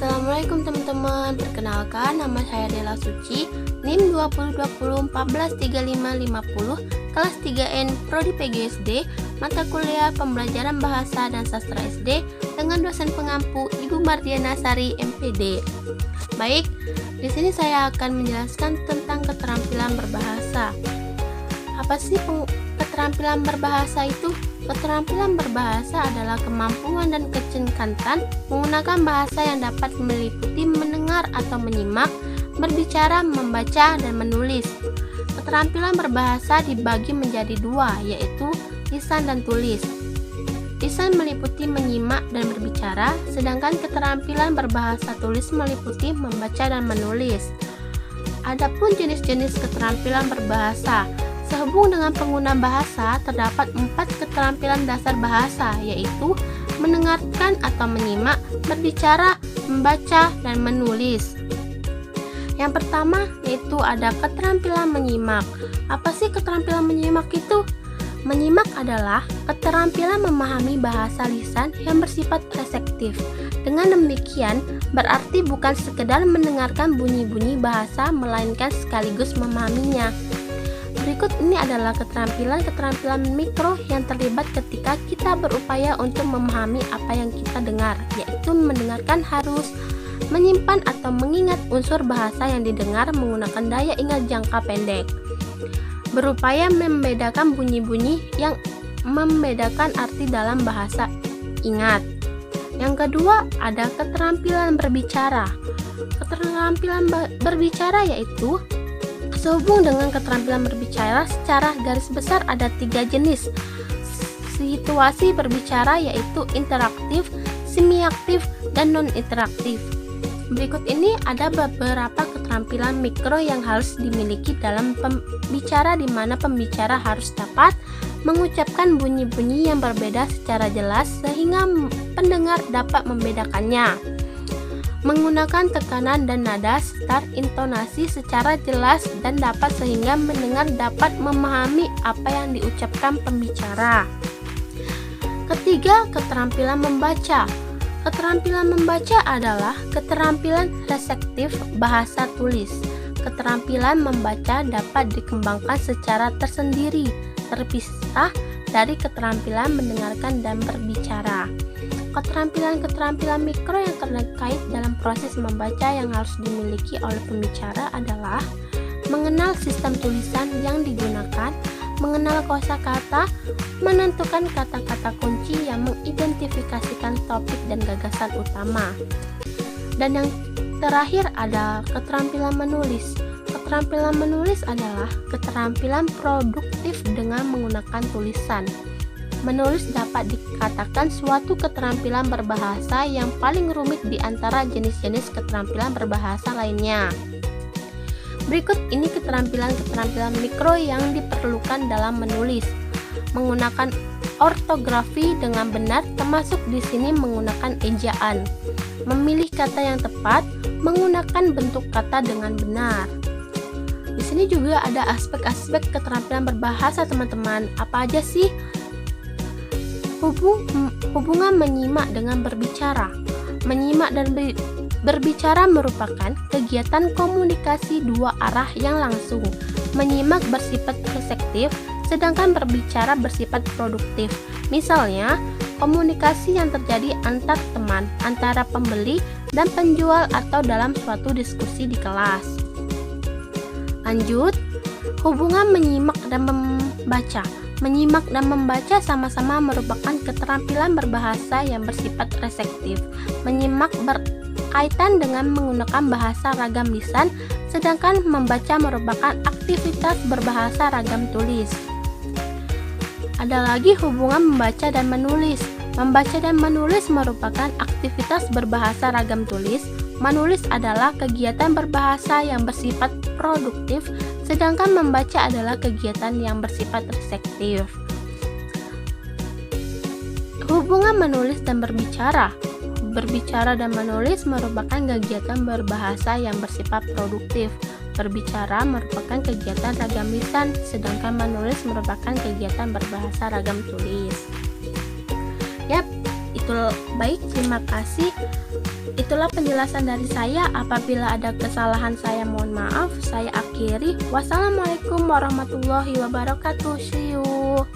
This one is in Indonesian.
Assalamualaikum teman-teman, perkenalkan nama saya Dela Suci, NIM 2020143550, kelas 3N, Prodi PGSD, mata kuliah Pembelajaran Bahasa dan Sastra SD, dengan dosen pengampu Ibu Mardiana Sari, MPD. Baik, di sini saya akan menjelaskan tentang keterampilan berbahasa. Apa sih keterampilan berbahasa itu? Keterampilan berbahasa adalah kemampuan dan kecerdasan menggunakan bahasa yang dapat meliputi mendengar atau menyimak, berbicara, membaca, dan menulis. Keterampilan berbahasa dibagi menjadi dua, yaitu lisan dan tulis. Lisan meliputi menyimak dan berbicara, sedangkan keterampilan berbahasa tulis meliputi membaca dan menulis. Adapun jenis-jenis keterampilan berbahasa. Sehubung dengan penggunaan bahasa, terdapat 4 keterampilan dasar bahasa, yaitu mendengarkan atau menyimak, berbicara, membaca, dan menulis. Yang pertama yaitu ada keterampilan menyimak. Apa sih keterampilan menyimak itu? Menyimak adalah keterampilan memahami bahasa lisan yang bersifat reseptif. Dengan demikian, berarti bukan sekedar mendengarkan bunyi-bunyi bahasa, melainkan sekaligus memahaminya. Berikut ini adalah keterampilan mikro yang terlibat ketika kita berupaya untuk memahami apa yang kita dengar, yaitu mendengarkan harus, menyimpan atau mengingat unsur bahasa yang didengar menggunakan daya ingat jangka pendek, berupaya membedakan bunyi-bunyi yang membedakan arti dalam bahasa ingat. Yang kedua, ada keterampilan berbicara. Keterampilan berbicara yaitu sehubung dengan keterampilan berbicara, secara garis besar ada 3 jenis situasi berbicara, yaitu interaktif, semi-aktif, dan non-interaktif. Berikut ini ada beberapa keterampilan mikro yang harus dimiliki dalam pembicara, di mana pembicara harus dapat mengucapkan bunyi-bunyi yang berbeda secara jelas sehingga pendengar dapat membedakannya, menggunakan tekanan dan nada serta intonasi secara jelas dan dapat sehingga mendengar dapat memahami apa yang diucapkan pembicara. Ketiga, keterampilan membaca. Keterampilan membaca adalah keterampilan reseptif bahasa tulis. Keterampilan membaca dapat dikembangkan secara tersendiri, terpisah dari keterampilan mendengarkan dan berbicara. Keterampilan-keterampilan mikro yang terkait dalam proses membaca yang harus dimiliki oleh pembicara adalah mengenal sistem tulisan yang digunakan, mengenal kosakata, menentukan kata-kata kunci yang mengidentifikasikan topik dan gagasan utama. Dan yang terakhir ada keterampilan menulis. Keterampilan menulis adalah keterampilan produktif dengan menggunakan tulisan. Menulis dapat dikatakan suatu keterampilan berbahasa yang paling rumit di antara jenis-jenis keterampilan berbahasa lainnya. Berikut ini keterampilan-keterampilan mikro yang diperlukan dalam menulis. Menggunakan ortografi dengan benar, termasuk di sini menggunakan ejaan. Memilih kata yang tepat, menggunakan bentuk kata dengan benar. Di sini juga ada aspek-aspek keterampilan berbahasa, teman-teman. Apa aja sih? Hubungan menyimak dengan berbicara. Menyimak dan berbicara merupakan kegiatan komunikasi dua arah yang langsung. Menyimak bersifat reseptif, sedangkan berbicara bersifat produktif. Misalnya, komunikasi yang terjadi antar teman, antara pembeli dan penjual, atau dalam suatu diskusi di kelas. Lanjut, hubungan menyimak dan membaca. Menyimak dan membaca sama-sama merupakan keterampilan berbahasa yang bersifat reseptif. Menyimak berkaitan dengan menggunakan bahasa ragam lisan, sedangkan membaca merupakan aktivitas berbahasa ragam tulis. Ada lagi hubungan membaca dan menulis. Membaca dan menulis merupakan aktivitas berbahasa ragam tulis. Menulis adalah kegiatan berbahasa yang bersifat produktif, sedangkan membaca adalah kegiatan yang bersifat reseptif. Hubungan menulis dan berbicara. Berbicara dan menulis merupakan kegiatan berbahasa yang bersifat produktif. Berbicara merupakan kegiatan ragam lisan, sedangkan menulis merupakan kegiatan berbahasa ragam tulis. Yap, itu Betul, baik, terima kasih. Itulah penjelasan dari saya. Apabila ada kesalahan saya mohon maaf. Saya akhiri. Wassalamualaikum warahmatullahi wabarakatuh. See you.